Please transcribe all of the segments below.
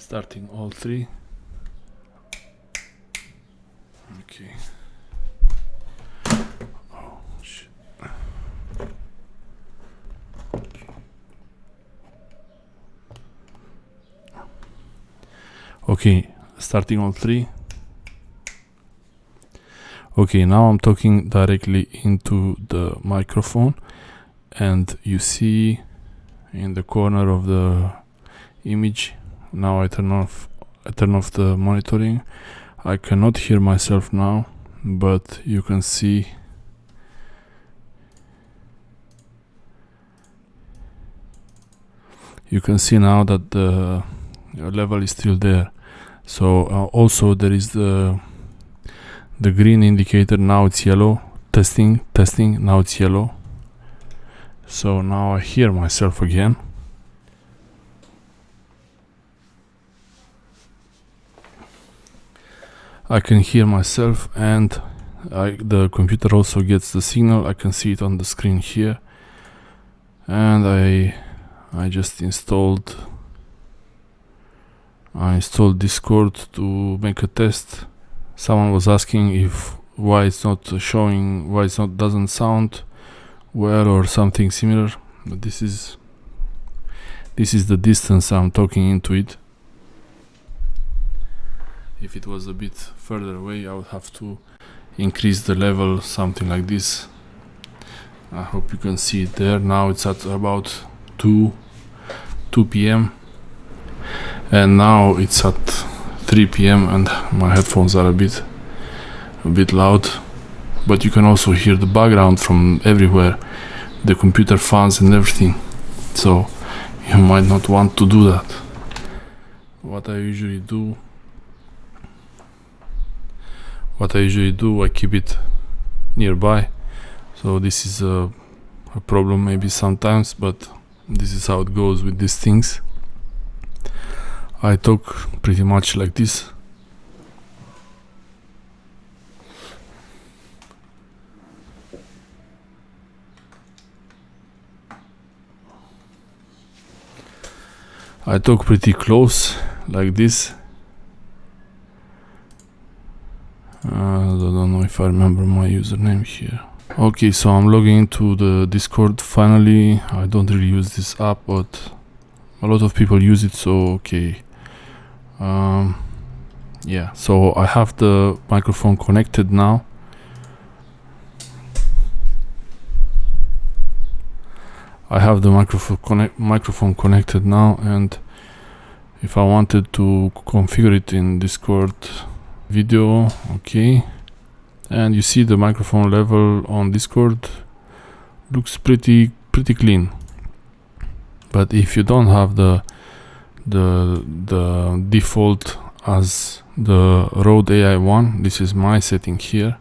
Starting all three. Okay. Oh shit. Okay, starting all three. Okay, now I'm talking directly into the microphone, and you see in the corner of the image, now I turn off the monitoring. I cannot hear myself now, but you can see now that the level is still there. So also there is the green indicator. Now it's yellow. Testing, now it's yellow. So now I hear myself again. I can hear myself, and the computer also gets the signal. I can see it on the screen here. And I just installed Discord to make a test. Someone was asking why it's not showing, why doesn't sound well or something similar. But this is the distance I'm talking into it. If it was a bit further away, I would have to increase the level, something like this. I hope you can see it there. Now it's at about 2 p.m. and now it's at 3 p.m. and my headphones are a bit loud, but you can also hear the background from everywhere, the computer fans and everything, so you might not want to do that. What I usually do, I keep it nearby. So this is a problem maybe sometimes, but this is how it goes with these things. I talk pretty much like this. I talk pretty close like this. I don't know if I remember my username here. Okay, so I'm logging into the Discord finally. I don't really use this app, but a lot of people use it, so okay. Yeah, so I have the microphone connected now. Microphone connected now, and if I wanted to configure it in Discord video, okay, and you see the microphone level on Discord looks pretty clean. But if you don't have the default as the Rode AI1, this is my setting here.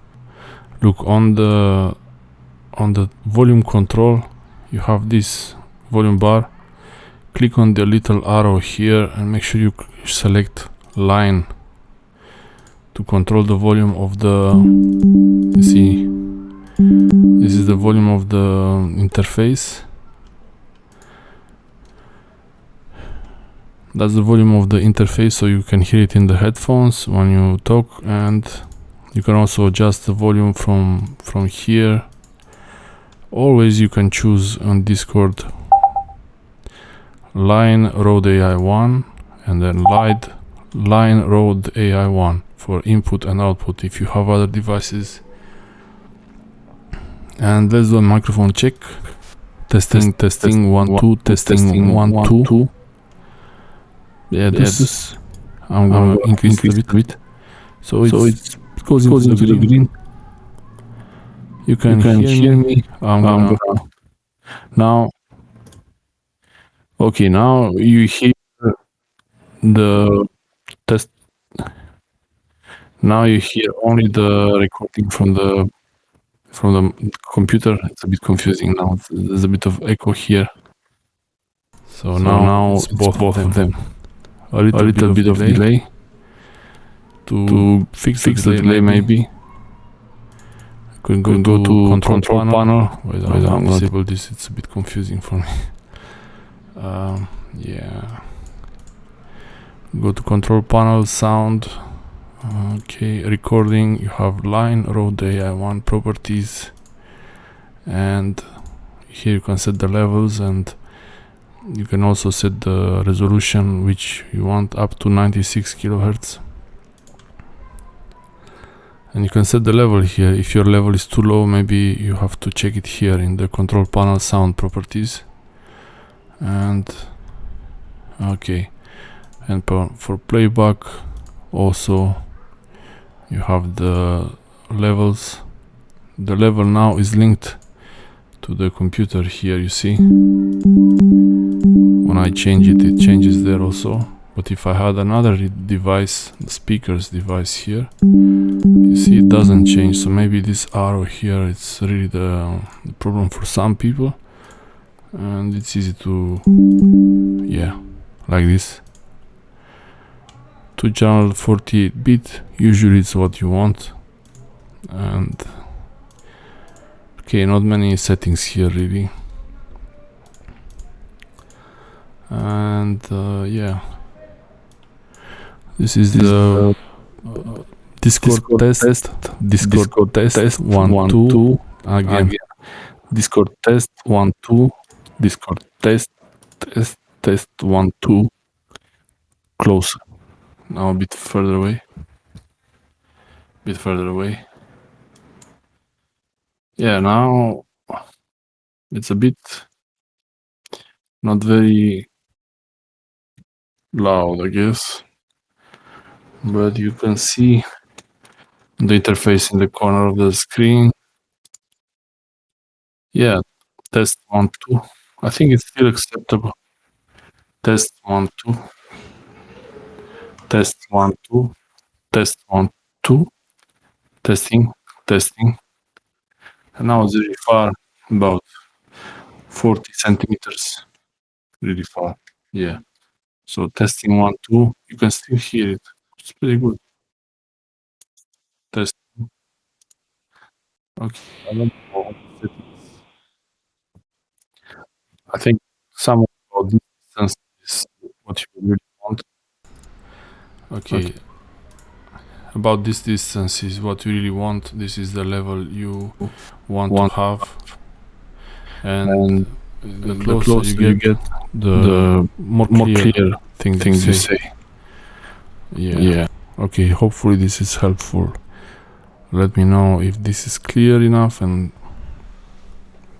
Look on the volume control, you have this volume bar. Click on the little arrow here and make sure you select line to control the volume of the, you see, this is the volume of the interface. That's the volume of the interface, so you can hear it in the headphones when you talk, and you can also adjust the volume from here. Always you can choose on Discord line Rode AI1 and then line Rode AI1 for input and output if you have other devices. And let's do a microphone check. Testing 1 2, testing 1 2. Yeah, this I'm gonna increase it a bit. So it goes into the green. You can hear me. I'm gonna now. Okay, now you hear the test. Now you hear only the recording from the computer. It's a bit confusing now. There's a bit of echo here. So now it's both of them. A little bit of delay to fix the delay maybe. Could go to control panel. Wait, I'm gonna disable this. It's a bit confusing for me. Yeah. Go to control panel, sound. Okay, recording, you have line, Rode NT1 properties, and here you can set the levels, and you can also set the resolution which you want, up to 96 kilohertz. And you can set the level here. If your level is too low, maybe you have to check it here in the control panel, sound properties. And okay, and for playback also you have the levels. The level now is linked to the computer here, you see. When I change it, it changes there also. But if I had another device, the speakers device here, you see it doesn't change. So maybe this arrow here, it's really the problem for some people. And it's easy to, yeah, like this. 2-channel 48-bit, usually it's what you want. And okay, not many settings here really. And yeah, this is the Discord test 1 2 again. Discord test 1 2, Discord test 1 2. Closer. Now a bit further away. Yeah, now it's a bit not very loud, I guess. But you can see the interface in the corner of the screen. Yeah, test 1 2. I think it's still acceptable. Test 1 2. Test 1 2. Test 1 2. Testing. And now it's really far, about 40 centimeters. Really far. Yeah. So testing 1 2. You can still hear it. It's pretty good. Test. Okay. I don't know how to set it. I think some of this distance is what you really want. Okay. About this distance is what you really want. This is the level you want to have. And the closer you get, the more clear things you say. Yeah. Okay, hopefully this is helpful. Let me know if this is clear enough, and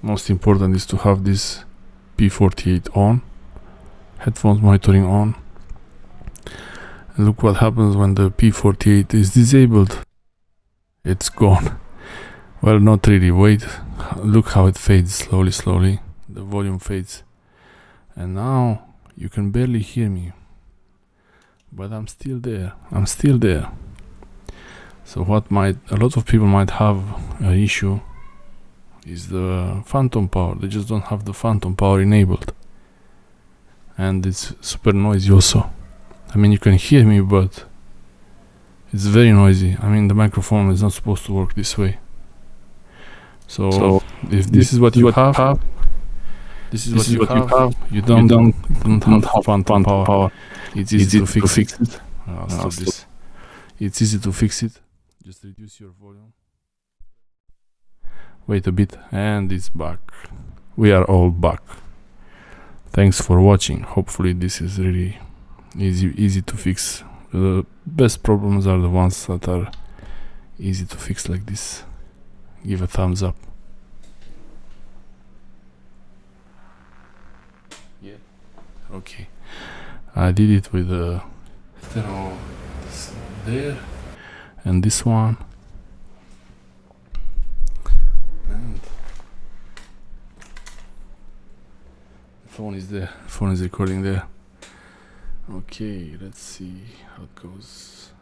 most important is to have this P48 on, headphones monitoring on. And look what happens when the P48 is disabled. It's gone. Well, not really. Wait, look how it fades slowly. The volume fades. And now you can barely hear me. But I'm still there. So what a lot of people might have an issue is the phantom power. They just don't have the phantom power enabled. And it's super noisy also. I mean, you can hear me, but it's very noisy. I mean, the microphone is not supposed to work this way. So if this is what you have, you don't have phantom power. It's easy to fix it. I'll stop this. It's easy to fix it. Just reduce your volume. Wait a bit, and it's back. We are all back. Thanks for watching. Hopefully this is really easy to fix. The best problems are the ones that are easy to fix like this. Give a thumbs up. Yeah. Okay. I did it with the stereo there and this one. And the phone is there. The phone is recording there. Okay, let's see how it goes.